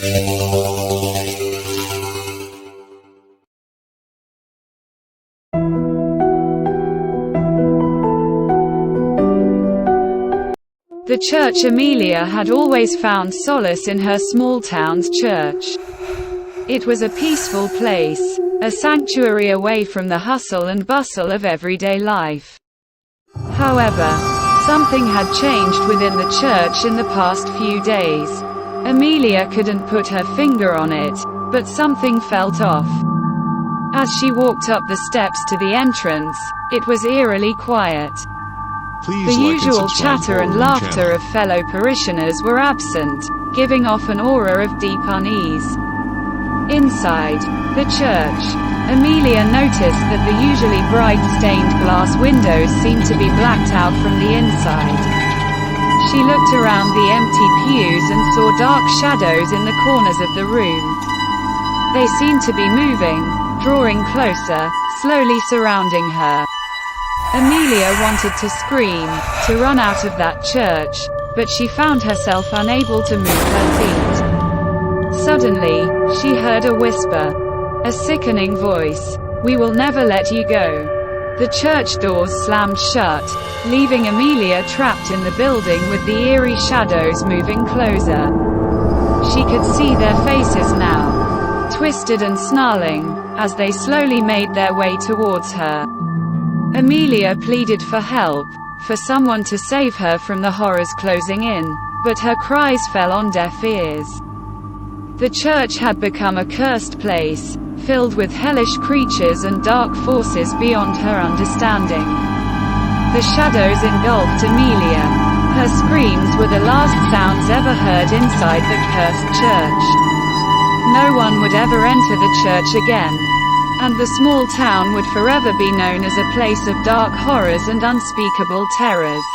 The church Amelia had always found solace in her small town's church. It was a peaceful place, a sanctuary away from the hustle and bustle of everyday life. However, something had changed within the church in the past few days. Amelia couldn't put her finger on it, but something felt off. As she walked up the steps to the entrance, it was eerily quiet. The usual chatter and laughter of fellow parishioners were absent, giving off an aura of deep unease. Inside the church, Amelia noticed that the usually bright stained glass windows seemed to be blacked out from the inside. She looked around the empty pews and saw dark shadows in the corners of the room. They seemed to be moving, drawing closer, slowly surrounding her. Amelia wanted to scream, to run out of that church, but she found herself unable to move her feet. Suddenly, she heard a whisper. A sickening voice. "We will never let you go." The church doors slammed shut, leaving Amelia trapped in the building with the eerie shadows moving closer. She could see their faces now, twisted and snarling, as they slowly made their way towards her. Amelia pleaded for help, for someone to save her from the horrors closing in, but her cries fell on deaf ears. The church had become a cursed place, filled with hellish creatures and dark forces beyond her understanding. The shadows engulfed Amelia. Her screams were the last sounds ever heard inside the cursed church. No one would ever enter the church again, and the small town would forever be known as a place of dark horrors and unspeakable terrors.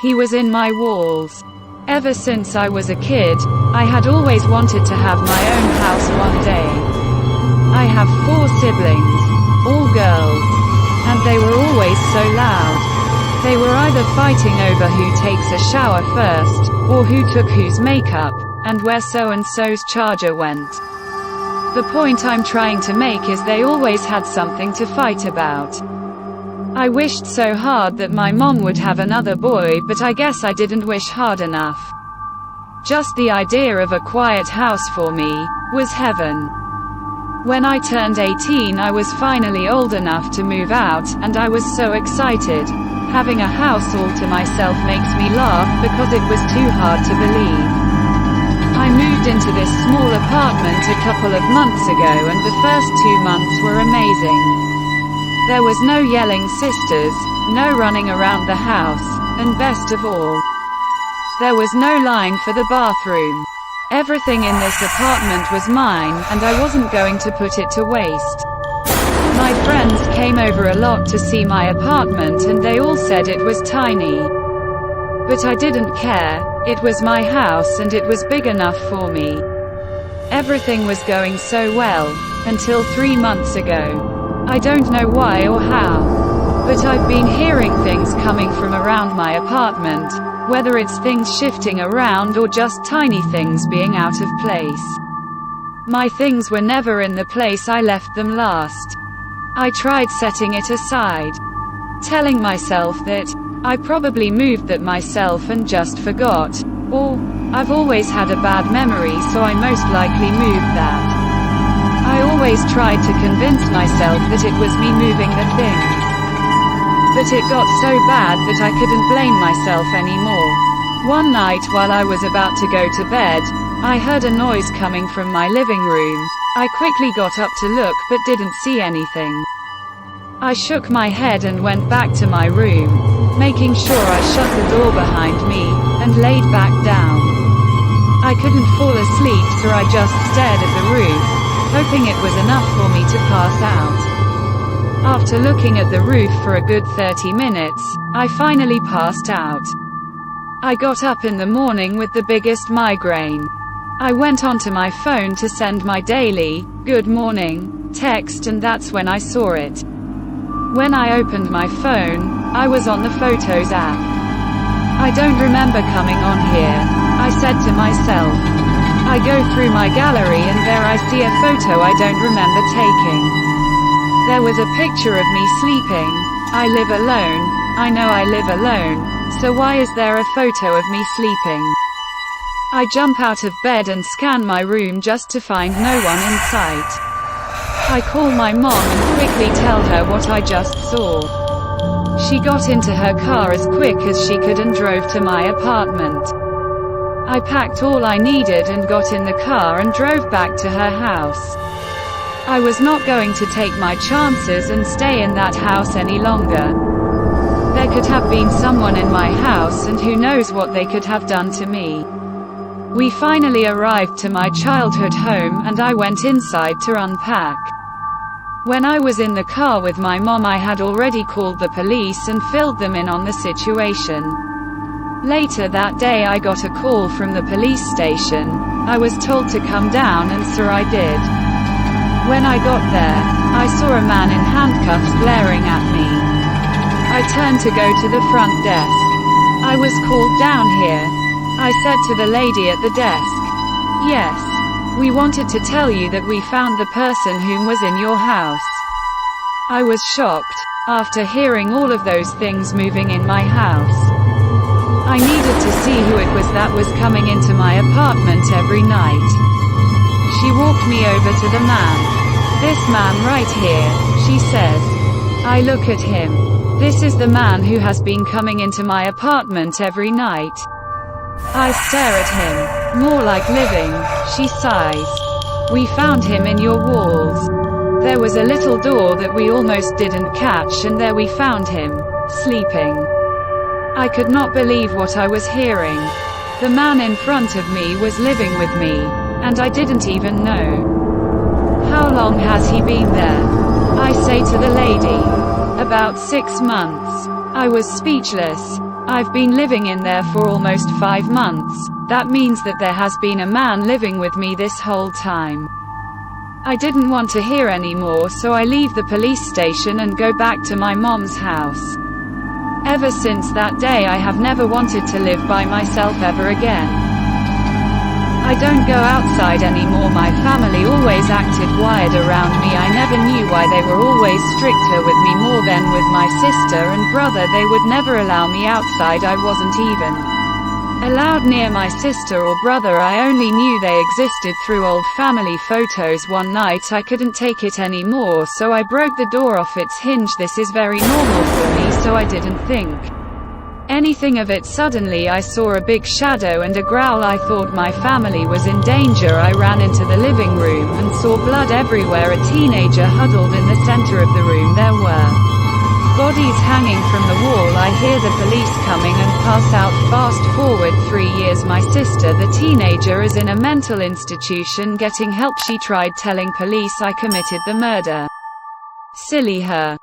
He was in my walls. Ever since I was a kid, I had always wanted to have my own house one day. I have 4 siblings, all girls, and they were always so loud. They were either fighting over who takes a shower first, or who took whose makeup, and where so-and-so's charger went. The point I'm trying to make is they always had something to fight about. I wished so hard that my mom would have another boy, but I guess I didn't wish hard enough. Just the idea of a quiet house for me was heaven. When I turned 18, I was finally old enough to move out, and I was so excited. Having a house all to myself makes me laugh because it was too hard to believe. I moved into this small apartment a couple of months ago, and the first 2 months were amazing. There was no yelling sisters, no running around the house, and best of all, there was no line for the bathroom. Everything in this apartment was mine, and I wasn't going to put it to waste. My friends came over a lot to see my apartment, and they all said it was tiny. But I didn't care. It was my house and it was big enough for me. Everything was going so well, until 3 months ago. I don't know why or how, but I've been hearing things coming from around my apartment, whether it's things shifting around or just tiny things being out of place. My things were never in the place I left them last. I tried setting it aside, telling myself that I probably moved that myself and just forgot, or I've always had a bad memory so I most likely moved that. I always tried to convince myself that it was me moving the things. But it got so bad that I couldn't blame myself anymore. One night while I was about to go to bed, I heard a noise coming from my living room. I quickly got up to look but didn't see anything. I shook my head and went back to my room, making sure I shut the door behind me, and laid back down. I couldn't fall asleep, so I just stared at the roof, hoping it was enough for me to pass out. After looking at the roof for a good 30 minutes, I finally passed out. I got up in the morning with the biggest migraine. I went onto my phone to send my daily, "Good morning," text, and that's when I saw it. When I opened my phone, I was on the Photos app. I don't remember coming on here. I I said to myself. I go through my gallery and there I see a photo I don't remember taking. There was a picture of me sleeping. I live alone. I know I live alone. So why is there a photo of me sleeping? I jump out of bed and scan my room just to find no one in sight. I call my mom and quickly tell her what I just saw. She got into her car as quick as she could and drove to my apartment. I packed all I needed and got in the car and drove back to her house. I was not going to take my chances and stay in that house any longer. There could have been someone in my house and who knows what they could have done to me. We finally arrived to my childhood home and I went inside to unpack. When I was in the car with my mom, I had already called the police and filled them in on the situation. Later that day I got a call from the police station. I was told to come down and so I did. When I got there, I saw a man in handcuffs glaring at me. I turned to go to the front desk. I was called down here. I said to the lady at the desk, "Yes. We wanted to tell you that we found the person whom was in your house." I was shocked, after hearing all of those things moving in my house. I needed to see who it was that was coming into my apartment every night. She walked me over to the man. "This man right here," she says. I look at him. This is the man who has been coming into my apartment every night. I stare at him. "More like living," she sighs. "We found him in your walls. There was a little door that we almost didn't catch and there we found him, sleeping." I could not believe what I was hearing. The man in front of me was living with me, and I didn't even know. "How long has he been there?" I say to the lady. "About 6 months." I was speechless. "I've been living in there for almost 5 months. That means that there has been a man living with me this whole time." I didn't want to hear any more, so I leave the police station and go back to my mom's house. Ever since that day I have never wanted to live by myself ever again. I don't go outside anymore. My family always acted wired around me. I never knew why they were always stricter with me more than with my sister and brother. They would never allow me outside. I wasn't even allowed near my sister or brother. I only knew they existed through old family photos. One night I couldn't take it anymore, so I broke the door off its hinge. This is very normal for me, so I didn't think anything of it. Suddenly I saw a big shadow and a growl. I thought my family was in danger. I ran into the living room and saw blood everywhere. A teenager huddled in the center of the room. There were bodies hanging from the wall. I hear the police coming and pass out. Fast forward 3 years. My sister, the teenager, is in a mental institution getting help. She tried telling police I committed the murder. Silly her.